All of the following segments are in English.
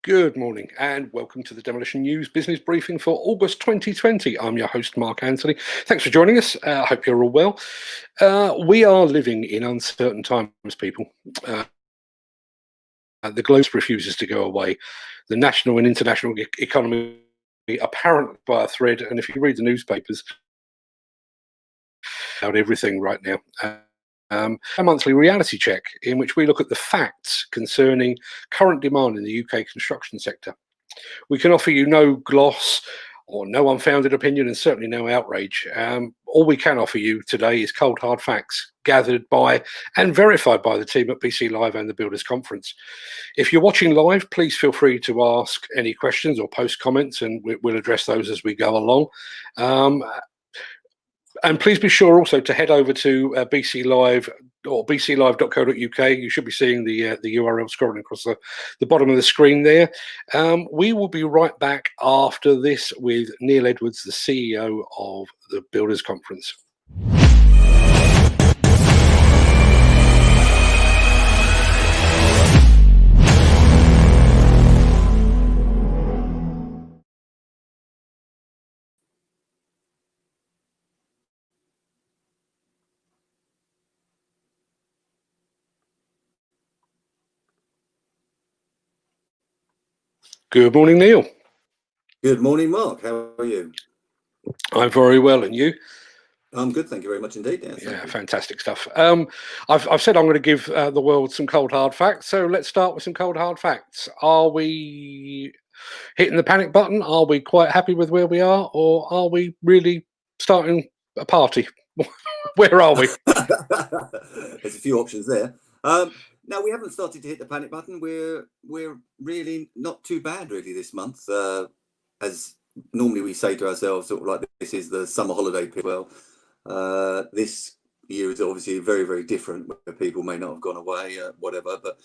Good morning and welcome to the Demolition News business briefing for August 2020. I'm your host, Mark Anthony. Thanks for joining us. I hope you're all well. We are living in uncertain times, people. The globe refuses to go away. The national and international economy apparently by a thread, and if you read the newspapers, about everything right now. A monthly reality check in which we look at the facts concerning current demand in the UK construction sector. We can offer you no gloss or no unfounded opinion and certainly no outrage. All we can offer you today is cold hard facts gathered by and verified by the team at BCLive and the Builders Conference. If you're watching live, please feel free to ask any questions or post comments and we'll address those as we go along. And please be sure also to head over to BCLive or bclive.co.uk. You should be seeing the URL scrolling across the bottom of the screen there. We will be right back after this with Neil Edwards, the CEO of the Builders Conference. Good morning, Neil. Good morning, Mark. How are you? I'm very well, and you? I'm good, thank you very much indeed. Yeah, fantastic stuff. I've said I'm going to give the world some cold hard facts, so let's start with some cold hard facts. Are we hitting the panic button? Are we quite happy with where we are, or are we really starting a party? Where are we? There's a few options there. No, we haven't started to hit the panic button. We're really not too bad really this month. As normally we say to ourselves, sort of like this is the summer holiday period. Well, this year is obviously very, very different, where people may not have gone away, whatever. But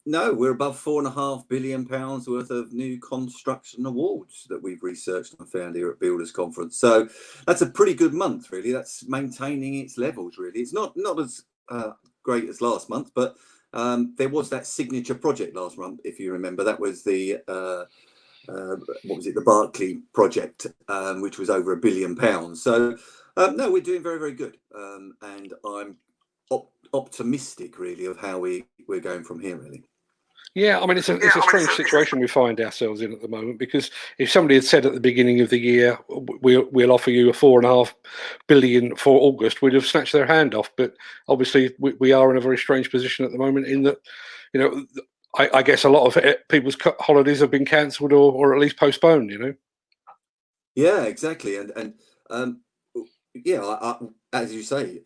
no, we're above £4.5 billion worth of new construction awards that we've researched and found here at Builders Conference. So that's a pretty good month, really. That's maintaining its levels, really. It's not as great as last month, but there was that signature project last month, if you remember. That was the what was it, the Berkeley project, which was over £1 billion. So no, we're doing very, very good, and I'm optimistic really of how we're going from here, really. Yeah, I mean, it's a strange situation we find ourselves in at the moment, because if somebody had said at the beginning of the year, we'll offer you a £4.5 billion for August, we'd have snatched their hand off. But obviously we are in a very strange position at the moment in that, you know, I guess a lot of people's holidays have been cancelled or at least postponed, you know. Yeah, exactly. And yeah, as you say,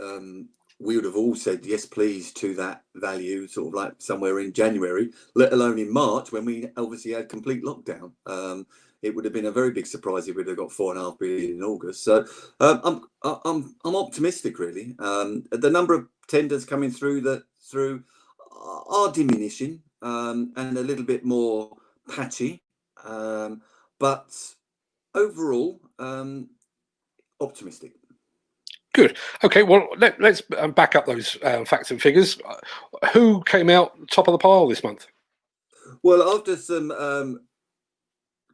we would have all said yes, please, to that value, sort of like somewhere in January, let alone in March, when we obviously had complete lockdown. It would have been a very big surprise if we'd have got £4.5 billion in August. So I'm optimistic, really. The number of tenders coming through are diminishing and a little bit more patchy, but overall optimistic. Good. Okay, well, let's back up those facts and figures. Who came out top of the pile this month? Well, after some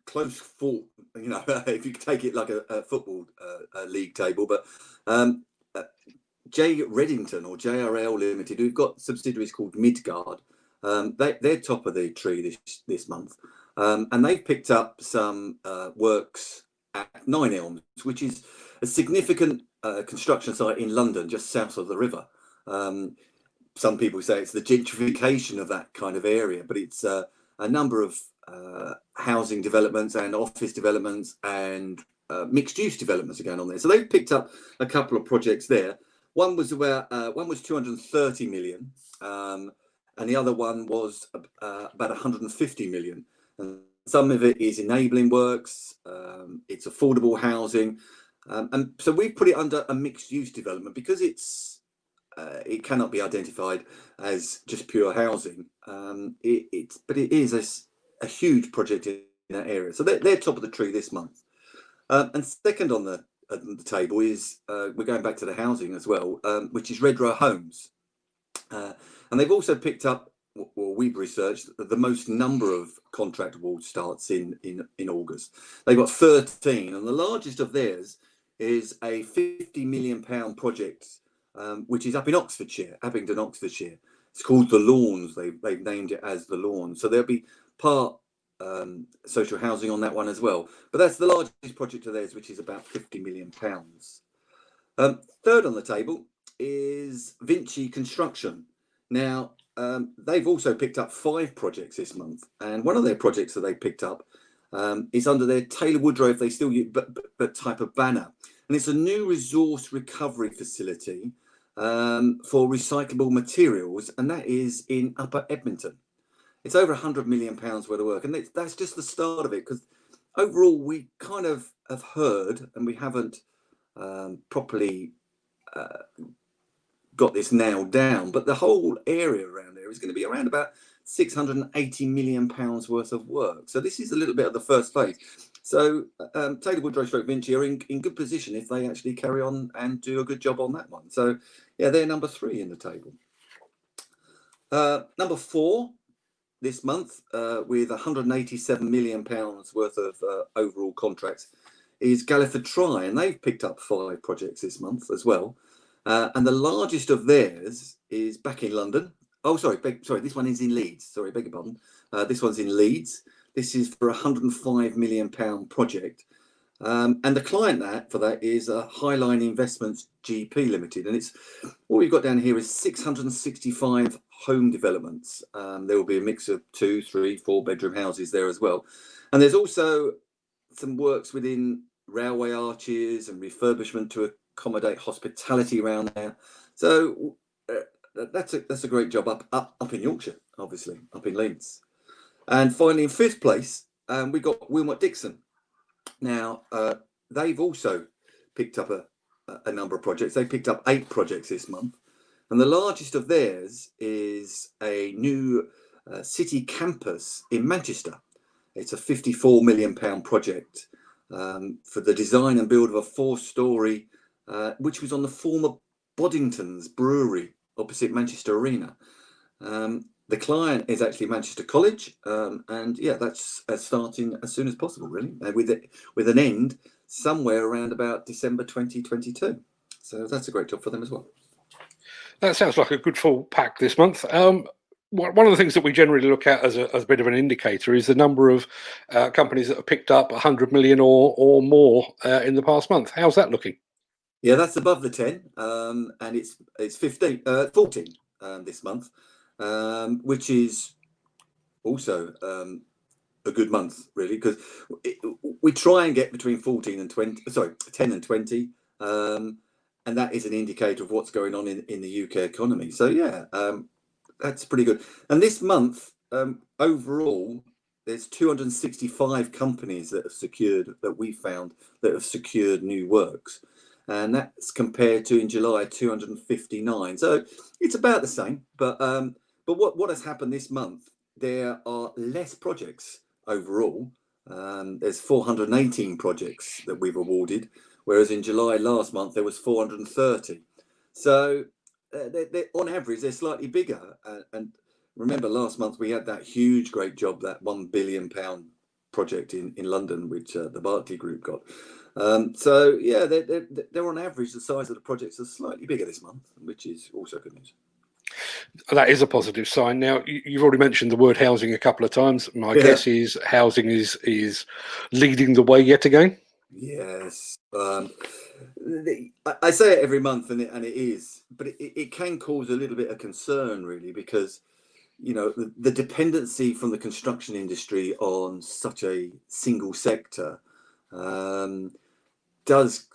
close fought, you know, if you could take it like a football league table, but J Reddington or JRL Limited, who've got subsidiaries called Midgard, they're top of the tree this month, and they've picked up some works at Nine Elms, which is a significant construction site in London, just south of the river. Some people say it's the gentrification of that kind of area, but it's a number of housing developments and office developments and mixed-use developments are going on there. So they've picked up a couple of projects there. One was 230 million, and the other one was about 150 million. And some of it is enabling works. It's affordable housing. And so we put it under a mixed-use development because it cannot be identified as just pure housing. But it is a huge project in that area. So they're top of the tree this month. And second on the table is we're going back to the housing as well, which is Red Row Homes, and they've also picked up well, we've researched the most number of contract award starts in August. They've got 13, and the largest of theirs is a £50 million project, which is up in Oxfordshire, Abingdon, Oxfordshire. It's called The Lawns. They've named it as The Lawns. So there'll be part social housing on that one as well. But that's the largest project of theirs, which is about £50 million. Third on the table is Vinci Construction. Now, they've also picked up 5 projects this month, and one of their projects that they picked up is under their Taylor Woodrow, they still use, but type of banner, and it's a new resource recovery facility for recyclable materials, and that is in Upper Edmonton. It's over £100 million worth of work, and that's just the start of it, because overall we kind of have heard, and we haven't properly got this nailed down, but the whole area around there is going to be around about £680 million worth of work. So this is a little bit of the first phase. So Taylor Woodrow / Vinci are in good position if they actually carry on and do a good job on that one. So yeah, they're number 3 in the table. Number 4 this month, with £187 million worth of overall contracts, is Galliford Try, and they've picked up 5 projects this month as well. And the largest of theirs is back in London. Oh, sorry, this one is in Leeds. Sorry, beg your pardon. This one's in Leeds. This is for £105 million project. And the client for that is Highline Investments GP Limited. And it's what we've got down here is 665 home developments. There will be a mix of 2, 3, 4 bedroom houses there as well. And there's also some works within railway arches and refurbishment to accommodate hospitality around there. So that's a great job up in Yorkshire, obviously, up in Leeds. And finally, in 5th place, we got Wilmot Dixon. Now, they've also picked up a number of projects. They picked up 8 projects this month. And the largest of theirs is a new city campus in Manchester. It's a £54 million project for the design and build of a 4-storey, which was on the former Boddington's brewery opposite Manchester Arena. The client is actually Manchester College, and yeah, that's starting as soon as possible, really, with an end somewhere around about December 2022. So that's a great job for them as well. That sounds like a good full pack this month. One of the things that we generally look at as a bit of an indicator is the number of companies that have picked up 100 million or more in the past month. How's that looking? Yeah, that's above the 10, and it's 14 this month, which is also a good month, really, because we try and get between 10 and 20, and that is an indicator of what's going on in the UK economy. So yeah, that's pretty good. And this month, overall, there's 265 companies that we found that have secured new works. And that's compared to in July 259. So it's about the same. But what has happened this month? There are less projects overall. There's 418 projects that we've awarded, whereas in July last month there was 430. So they're on average they're slightly bigger. And remember, last month we had that huge, great job, that £1 billion project in London, which the Barclay Group got. So yeah, they're on average the size of the projects are slightly bigger this month, which is also good news. That is a positive sign. Now, you've already mentioned the word housing a couple of times. My guess is housing is leading the way yet again. Yes, I say it every month, and it is, but it can cause a little bit of concern, really, because you know the dependency from the construction industry on such a single sector does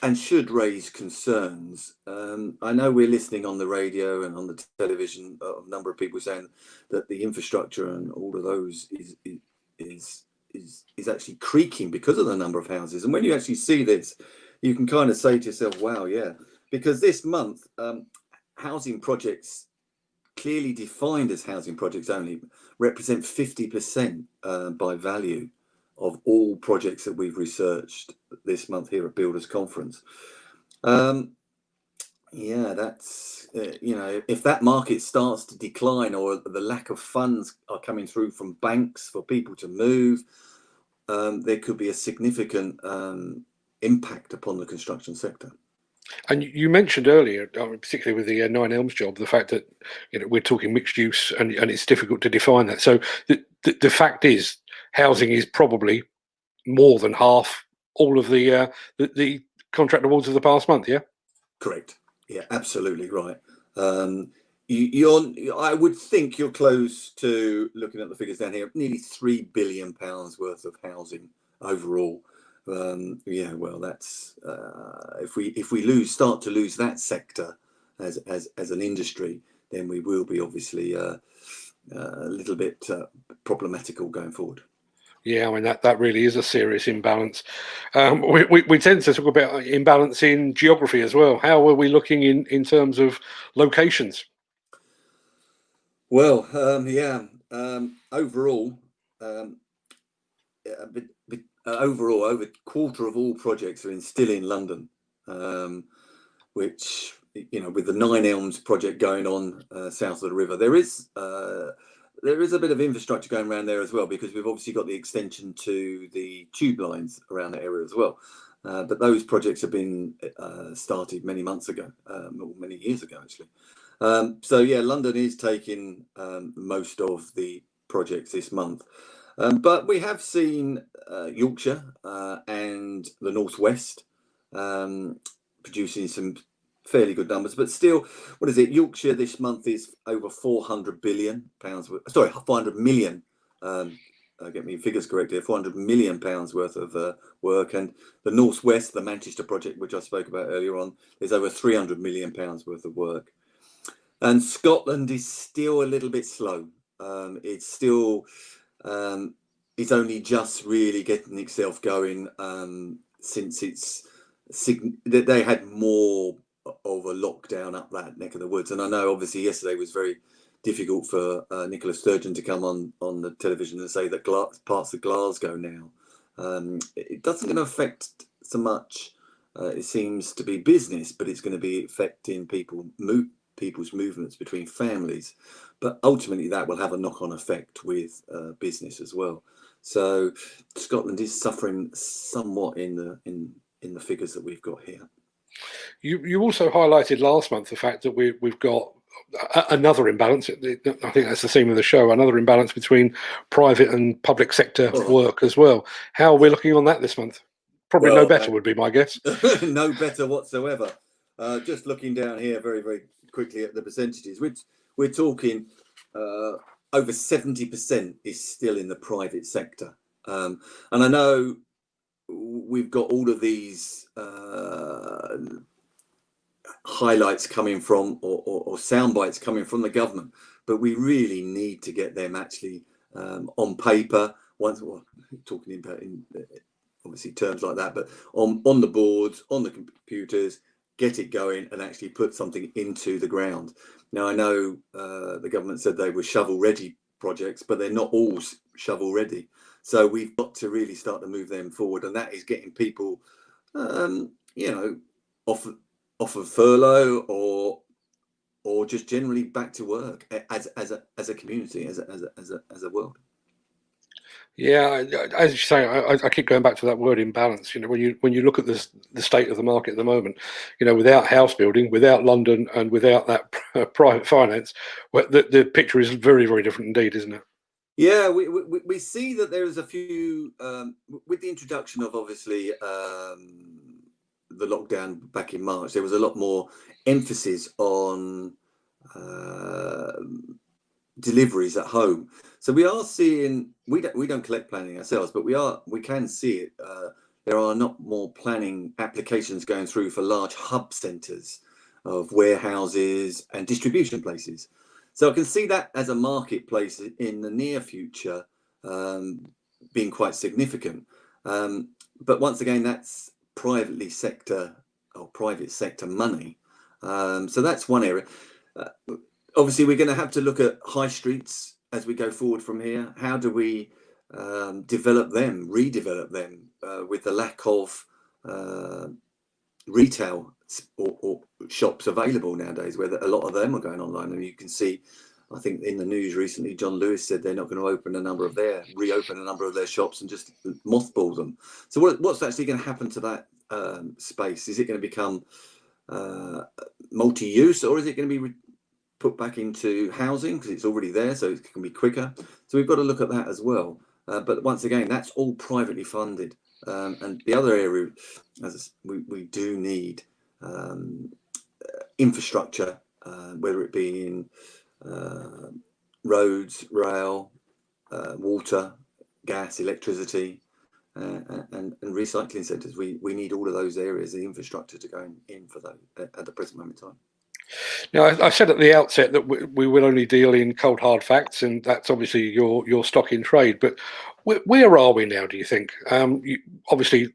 and should raise concerns. I know we're listening on the radio and on the television a number of people saying that the infrastructure and all of those is actually creaking because of the number of houses. And when you actually see this, you can kind of say to yourself, wow, yeah, because this month housing projects, clearly defined as housing projects only, represent 50% by value of all projects that we've researched this month here at Builders Conference. Yeah, that's if that market starts to decline, or the lack of funds are coming through from banks for people to move, there could be a significant impact upon the construction sector. And you mentioned earlier, particularly with the Nine Elms job, the fact that we're talking mixed use, and it's difficult to define that. So the fact is, housing is probably more than half all of the contract awards of the past month. Yeah. Correct. Yeah, absolutely right. I would think you're close to, looking at the figures down here, nearly £3 billion worth of housing overall. Yeah, well, that's if we start to lose that sector as an industry, then we will be obviously a little bit problematical going forward. Yeah, I mean that really is a serious imbalance. We tend to talk about imbalance in geography as well. How are we looking in terms of locations? Well, overall, overall, over a quarter of all projects are still in London, which, with the Nine Elms project going on south of the river, there is a bit of infrastructure going around there as well, because we've obviously got the extension to the tube lines around that area as well. But those projects have been started many months ago, or many years ago, actually. So yeah, London is taking most of the projects this month. But we have seen Yorkshire and the Northwest producing some fairly good numbers, but still, what is it? Yorkshire this month is over £400 billion. Sorry, 400 million. Get me figures correct here. £400 million worth of work, and the Northwest, the Manchester project, which I spoke about earlier on, is over £300 million worth of work. And Scotland is still a little bit slow. It's still it's only just really getting itself going since they had more of a lockdown up that neck of the woods. And I know obviously yesterday was very difficult for Nicola Sturgeon to come on the television and say that parts of Glasgow now. It doesn't going to affect so much. It seems to be business, but it's going to be affecting people's movements between families. But ultimately, that will have a knock-on effect with business as well. So Scotland is suffering somewhat in the figures that we've got here. You also highlighted last month the fact that we've got another imbalance. I think that's the theme of the show. Another imbalance between private and public sector work as well. How are we looking on that this month? Probably no better would be my guess. No better whatsoever. Just looking down here very, very quickly at the percentages, which we're talking over 70% is still in the private sector. And I know we've got all of these highlights coming from, or sound bites coming from the government, but we really need to get them actually on paper. Talking about in obviously terms like that, but on the boards, on the computers, get it going and actually put something into the ground. Now, I know the government said they were shovel-ready projects, but they're not all shovel-ready. So we've got to really start to move them forward, and that is getting people, off of furlough or just generally back to work as a community, as a world. Yeah, as you say, I keep going back to that word imbalance. When you look at the state of the market at the moment, without house building, without London, and without that private finance, the picture is very, very different indeed, isn't it? Yeah, we see that there is a few with the introduction of obviously the lockdown back in March. There was a lot more emphasis on deliveries at home. So we are seeing, we don't collect planning ourselves, but we can see it. There are not more planning applications going through for large hub centres of warehouses and distribution places. So I can see that as a marketplace in the near future being quite significant. But once again, that's private sector money. So that's one area. Obviously, we're going to have to look at high streets as we go forward from here. How do we redevelop them with the lack of retail or shops available nowadays, where a lot of them are going online. And you can see, I think in the news recently, John Lewis said they're not going to reopen a number of their shops and just mothball them. So what's actually going to happen to that space? Is it going to become multi-use, or is it going to be put back into housing because it's already there, so it can be quicker? So we've got to look at that as well. But once again, that's all privately funded. And the other area, as we do need infrastructure, whether it be in roads, rail, water, gas, electricity, and recycling centres. We need all of those areas, the infrastructure, to go in for those at the present moment in time. Now, I said at the outset that we will only deal in cold hard facts, and that's obviously your stock in trade. But where are we now, do you think? Obviously,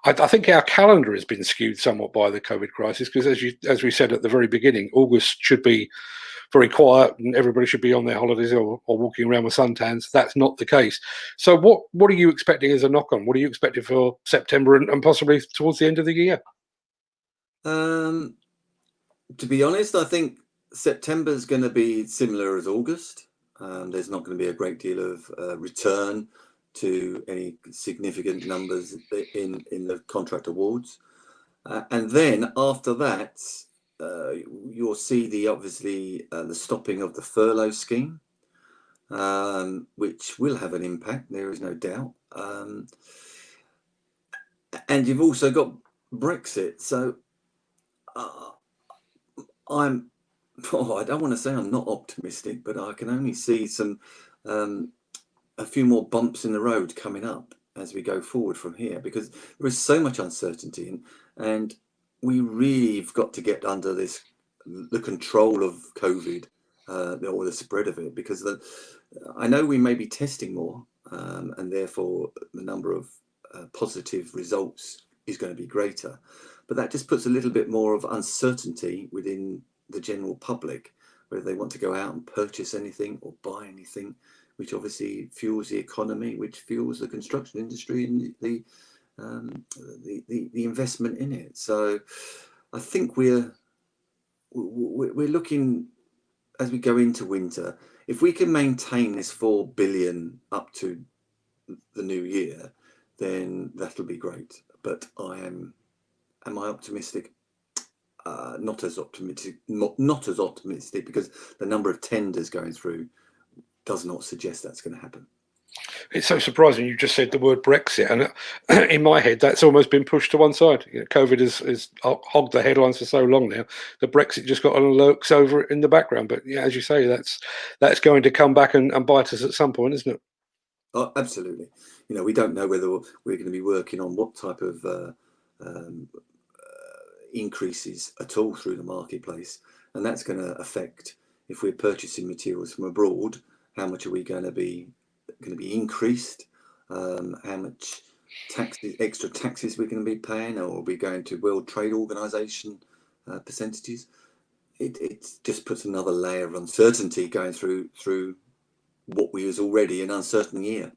I think our calendar has been skewed somewhat by the COVID crisis, because as we said at the very beginning, August should be very quiet and everybody should be on their holidays or walking around with suntans. That's not the case. So what are you expecting as a knock-on? What are you expecting for September and possibly towards the end of the year? To be honest, I think September is going to be similar as August. There's not going to be a great deal of return to any significant numbers in the contract awards. And then after that, you'll see obviously the stopping of the furlough scheme, which will have an impact, there is no doubt. And you've also got Brexit. So I don't want to say I'm not optimistic, but I can only see a few more bumps in the road coming up as we go forward from here, because there is so much uncertainty, and we really have got to get under the control of COVID, or the spread of it, because I know we may be testing more, and therefore the number of positive results is going to be greater, but that just puts a little bit more of uncertainty within the general public, whether they want to go out and purchase anything or buy anything, which obviously fuels the economy, which fuels the construction industry and the investment in it. So I think we're looking, as we go into winter, if we can maintain this 4 billion up to the new year, then that'll be great. But am I optimistic? Not as optimistic, because the number of tenders going through does not suggest that's going to happen. It's so surprising you just said the word Brexit, and in my head that's almost been pushed to one side. COVID has hogged the headlines for so long now that Brexit just got and lurks over in the background. But yeah, as you say, that's going to come back and bite us at some point, isn't it? Oh, absolutely. We don't know whether we're going to be working on what type of increases at all through the marketplace, and that's going to affect, if we're purchasing materials from abroad, how much are we going to be increased, how much extra taxes we're going to be paying, or are we going to World Trade Organization percentages? It just puts another layer of uncertainty going through what was already an uncertain year.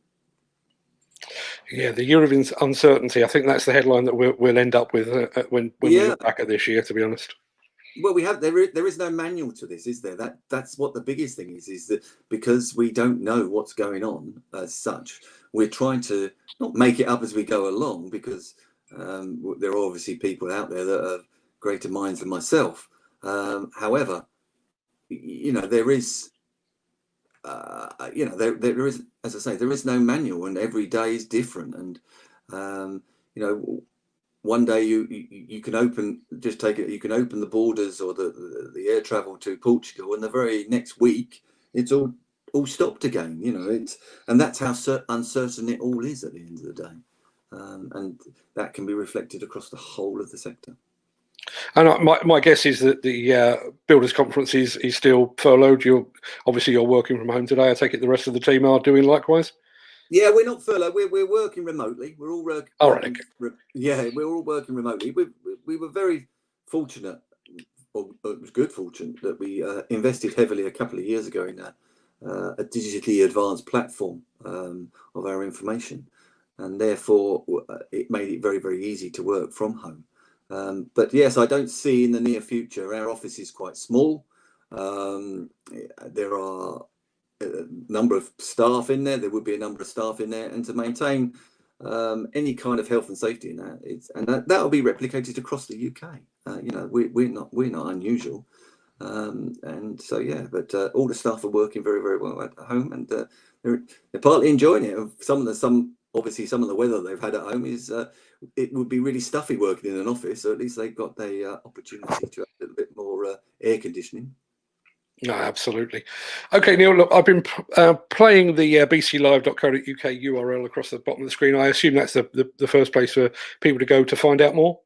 Yeah, the year of uncertainty. I think that's the headline that we'll end up with when we look back at this year, to be honest. Well, there is no manual to this, is there? That's what the biggest thing is that because we don't know what's going on as such, we're trying to not make it up as we go along, because there are obviously people out there that have greater minds than myself. However, there is. There is, as I say, there is no manual, and every day is different. And one day you can open the borders or the air travel to Portugal, and the very next week it's all stopped again. And that's how uncertain it all is at the end of the day, and that can be reflected across the whole of the sector. And my guess is that the builders conference is still furloughed. You're working from home today. I take it the rest of the team are doing likewise. Yeah, we're not furloughed. We're working remotely. We're all working. All right. Okay. Yeah, we're all working remotely. We were very fortunate, or it was good fortune, that we invested heavily a couple of years ago in a digitally advanced platform of our information, and therefore it made it very, very easy to work from home. But yes, I don't see in the near future. Our office is quite small. There are a number of staff in there. There would be a number of staff in there, and to maintain any kind of health and safety in that, that will be replicated across the UK. You know, we're not unusual, and so yeah. But all the staff are working very, very well at home, and they're partly enjoying it. Obviously some of the weather they've had at home is it would be really stuffy working in an office. So at least they've got the opportunity to have a little bit more air conditioning. No, absolutely. Okay, Neil, look, I've been playing the BCLive.co.uk URL across the bottom of the screen. I assume that's the first place for people to go to find out more?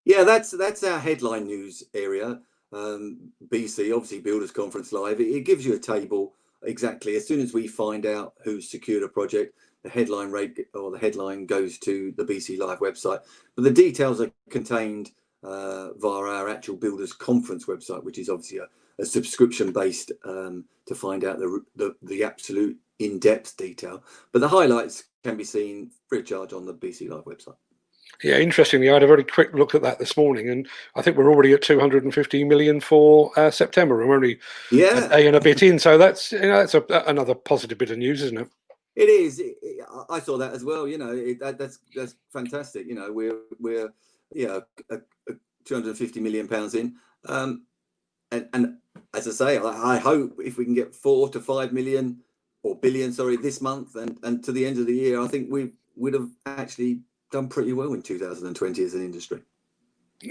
Yeah, that's our headline news area. BC, obviously Builders Conference Live. It gives you a table exactly. As soon as we find out who's secured a project, the headline rate or the headline goes to the BCLive website. But the details are contained via our actual Builders Conference website, which is obviously a subscription based to find out the absolute in-depth detail. But the highlights can be seen free of charge on the BCLive website. Yeah, interestingly, I had a very quick look at that this morning, and I think we're already at 250 million for September. We're only a day and a bit in, so that's another positive bit of news, isn't it? It is. I saw that as well. You know, that's fantastic. You know, we're 250 million pounds in, and as I say, I hope if we can get 4 to 5 million or billion, this month, and to the end of the year, I think we would have actually done pretty well in 2020 as an industry.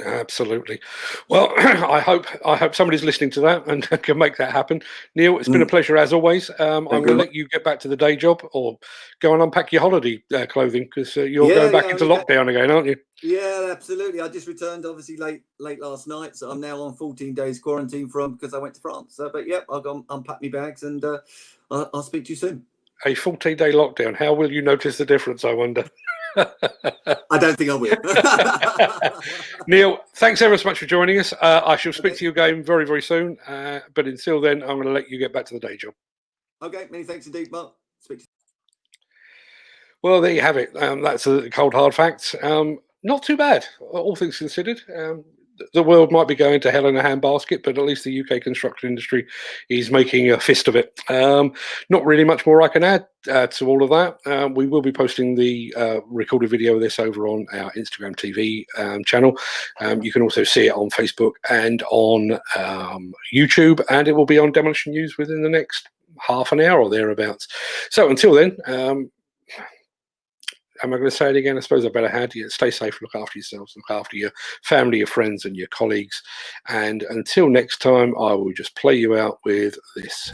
Absolutely. Well, I hope somebody's listening to that and can make that happen. Neil, it's been a pleasure as always. I'm going to let you get back to the day job or go and unpack your holiday clothing, because you're going back into lockdown again, aren't you? Yeah, absolutely. I just returned obviously late last night, so I'm now on 14 days quarantine because I went to France. But yep, I'll go unpack my bags, and I'll speak to you soon. A 14-day lockdown. How will you notice the difference, I wonder? I don't think I will. Neil, thanks ever so much for joining us. I shall speak to you again very, very soon. But until then, I'm going to let you get back to the day job. Okay, many thanks indeed, Mark. Speak to you. Well, there you have it. That's the cold, hard facts. Not too bad, all things considered. The world might be going to hell in a handbasket, but at least the UK construction industry is making a fist of it. Not really much more I can add to all of that. We will be posting the recorded video of this over on our Instagram TV channel. You can also see it on Facebook and on YouTube, and it will be on Demolition News within the next half an hour or thereabouts. So until then, am I going to say it again? I suppose I better add, stay safe, look after yourselves, look after your family, your friends, and your colleagues. And until next time, I will just play you out with this.